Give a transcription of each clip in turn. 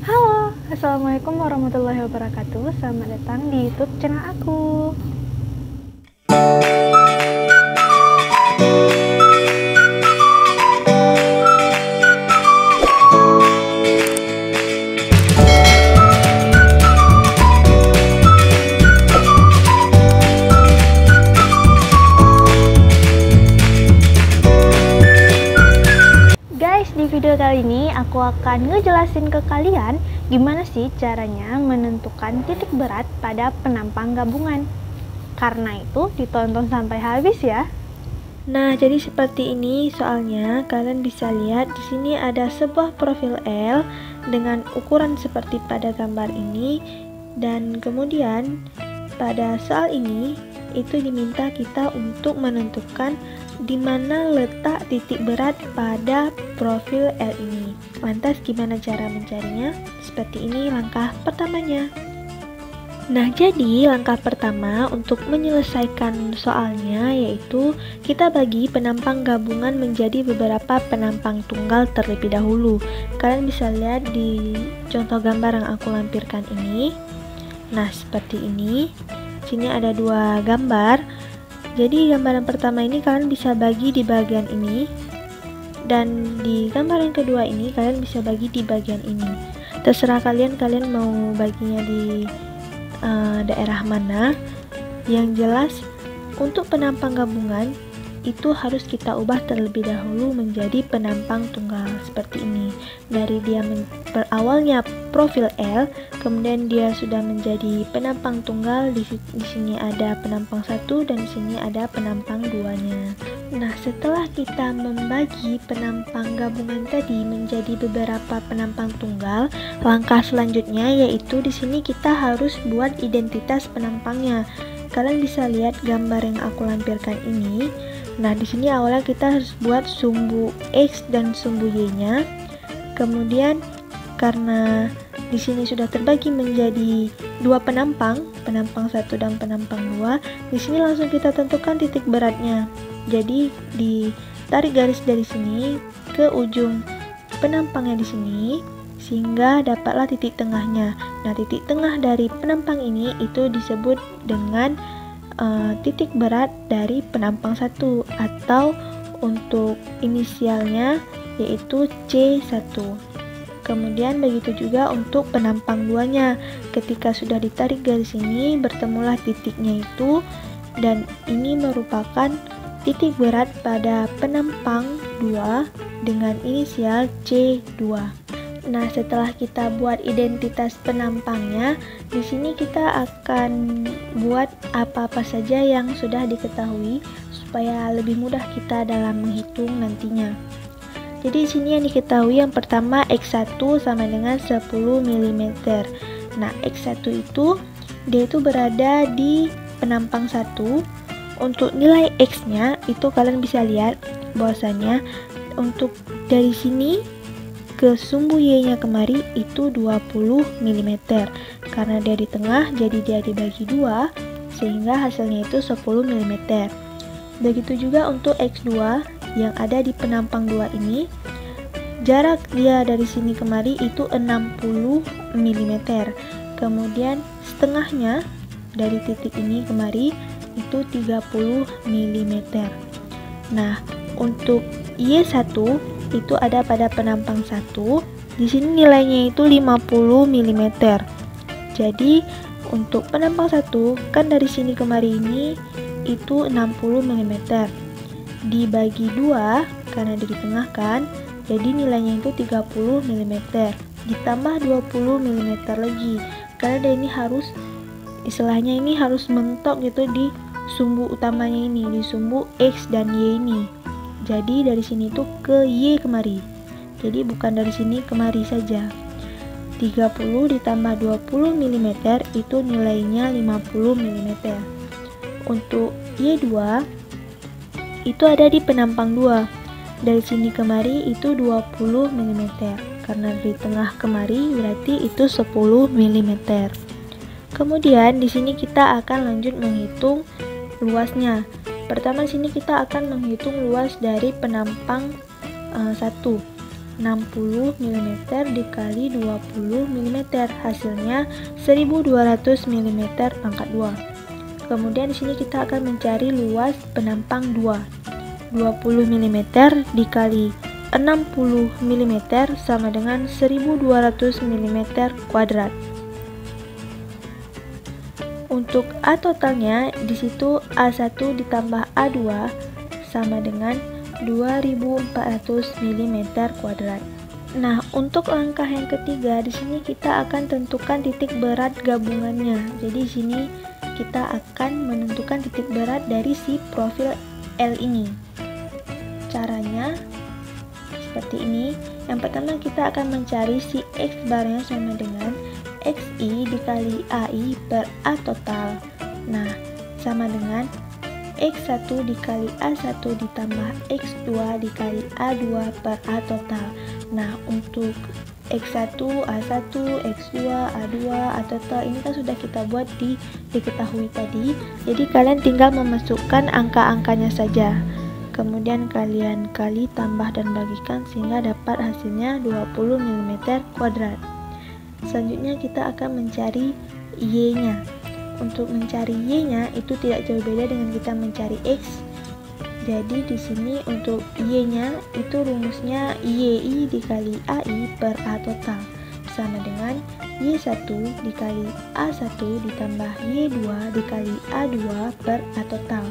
Halo, Assalamualaikum warahmatullahi wabarakatuh. Selamat datang di YouTube channel aku. Di video kali ini aku akan ngejelasin ke kalian gimana sih caranya menentukan titik berat pada penampang gabungan. Karena itu ditonton sampai habis ya. Nah, jadi seperti ini soalnya kalian bisa lihat di sini ada sebuah profil L dengan ukuran seperti pada gambar ini, dan kemudian pada soal ini itu diminta kita untuk menentukan di mana letak titik berat pada profil L ini. Lantas gimana cara mencarinya? Seperti ini langkah pertamanya. Nah, jadi langkah pertama untuk menyelesaikan soalnya yaitu kita bagi penampang gabungan menjadi beberapa penampang tunggal terlebih dahulu. Kalian bisa lihat di contoh gambar yang aku lampirkan ini. Nah, seperti ini. Sini ada dua gambar. Jadi gambar yang pertama ini kalian bisa bagi di bagian ini, dan di gambar yang kedua ini kalian bisa bagi di bagian ini. Terserah kalian mau baginya di daerah mana. Yang jelas untuk penampang gabungan itu harus kita ubah terlebih dahulu menjadi penampang tunggal seperti ini. Dari dia awalnya profil L, kemudian dia sudah menjadi penampang tunggal. Di sini ada penampang satu dan di sini ada penampang duanya. Nah, setelah kita membagi penampang gabungan tadi menjadi beberapa penampang tunggal, langkah selanjutnya yaitu di sini kita harus buat identitas penampangnya. Kalian bisa lihat gambar yang aku lampirkan ini. Nah, di sini awalnya kita harus buat sumbu X dan sumbu Y-nya. Kemudian karena di sini sudah terbagi menjadi dua penampang satu dan penampang dua, di sini langsung kita tentukan titik beratnya. Jadi ditarik garis dari sini ke ujung penampangnya di sini sehingga dapatlah titik tengahnya. Nah, titik tengah dari penampang ini itu disebut dengan titik berat dari penampang satu, atau untuk inisialnya yaitu C1. Kemudian begitu juga untuk penampang duanya. Ketika sudah ditarik garis ini, bertemulah titiknya itu, dan ini merupakan titik berat pada penampang 2 dengan inisial C2. Nah, setelah kita buat identitas penampangnya, di sini kita akan buat apa-apa saja yang sudah diketahui supaya lebih mudah kita dalam menghitung nantinya. Jadi di sini yang diketahui yang pertama X1 sama dengan 10 mm. Nah, X1 itu dia itu berada di penampang 1. Untuk nilai X-nya itu kalian bisa lihat bahwasanya untuk dari sini ke sumbu Y-nya kemari itu 20 mm. Karena dia di tengah, jadi dia dibagi 2 sehingga hasilnya itu 10 mm. Begitu juga untuk X2 yang ada di penampang 2 ini, jarak dia dari sini kemari itu 60 mm. Kemudian setengahnya dari titik ini kemari itu 30 mm. Nah, untuk Y1 itu ada pada penampang 1. Di sini nilainya itu 50 mm. Jadi untuk penampang 1 kan dari sini kemari ini itu 60 mm. Dibagi 2 karena dia di tengah kan. Jadi nilainya itu 30 mm. Ditambah 20 mm lagi. Karena dia ini harus istilahnya ini harus mentok gitu di sumbu utamanya ini, di sumbu X dan Y ini. Jadi dari sini tuh ke Y kemari. Jadi bukan dari sini kemari saja. 30 ditambah 20 mm itu nilainya 50 mm. Untuk Y2 itu ada di penampang 2. Dari sini kemari itu 20 mm. Karena di tengah kemari berarti itu 10 mm. Kemudian di sini kita akan lanjut menghitung luasnya. Pertama sini kita akan menghitung luas dari penampang 1. 60 mm dikali 20 mm, hasilnya 1200 mm pangkat 2. Kemudian di sini kita akan mencari luas penampang 2. 20 mm dikali 60 mm sama dengan 1200 mm kuadrat. Untuk A totalnya di situ A1 ditambah A2 sama dengan 2400 mm kuadrat. Nah, untuk langkah yang ketiga di sini kita akan tentukan titik berat gabungannya. Jadi di sini kita akan menentukan titik berat dari si profil L ini. Caranya seperti ini. Yang pertama kita akan mencari si X barnya sama dengan XI dikali AI per A total. Nah, sama dengan X1 dikali A1 ditambah X2 dikali A2 per A total. Nah, untuk X1, A1, X2, A2, A total ini kan sudah kita buat diketahui tadi. Jadi kalian tinggal memasukkan angka-angkanya saja. Kemudian kalian kali, tambah, dan bagikan sehingga dapat hasilnya 20 mm kuadrat. Selanjutnya kita akan mencari Y-nya. Untuk mencari Y-nya itu tidak jauh beda dengan kita mencari X. Jadi di sini untuk Y-nya itu rumusnya YI dikali AI per A total sama dengan Y1 dikali A1 ditambah Y2 dikali A2 per A total.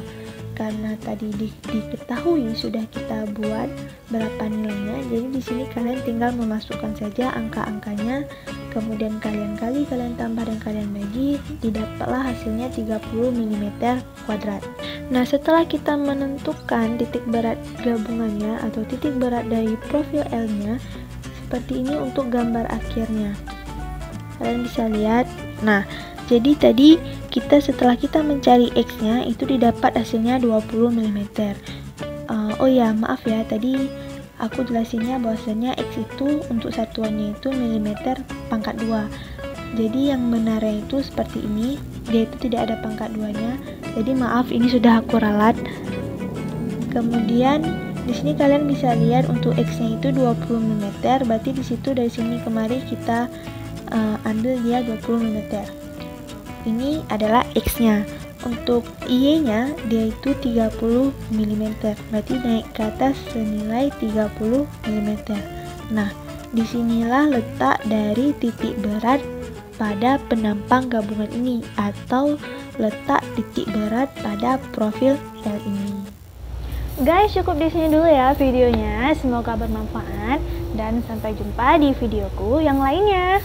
Karena tadi diketahui sudah kita buat berapa nilainya, jadi di sini kalian tinggal memasukkan saja angka-angkanya, kemudian kalian kali, kalian tambah, dan kalian bagi, didapatlah hasilnya 30 mm kuadrat. Nah, setelah kita menentukan titik berat gabungannya atau titik berat dari profil L-nya, seperti ini untuk gambar akhirnya. Kalian bisa lihat. Nah, jadi tadi setelah kita mencari X-nya itu didapat hasilnya 20 mm. Oh ya, maaf ya, tadi aku jelasinnya bahwasanya X itu untuk satuannya itu milimeter pangkat 2. Jadi yang benarnya itu seperti ini, dia itu tidak ada pangkat 2-nya. Jadi maaf, ini sudah aku ralat. Kemudian di sini kalian bisa lihat untuk X-nya itu 20 mm, berarti di situ dari sini kemari kita ambil dia 20 mm. Ini adalah X-nya. Untuk Y-nya dia itu 30 mm, berarti naik ke atas senilai 30 mm. Nah, disinilah letak dari titik berat pada penampang gabungan ini atau letak titik berat pada profil L ini. Guys, cukup di sini dulu ya videonya. Semoga bermanfaat dan sampai jumpa di videoku yang lainnya.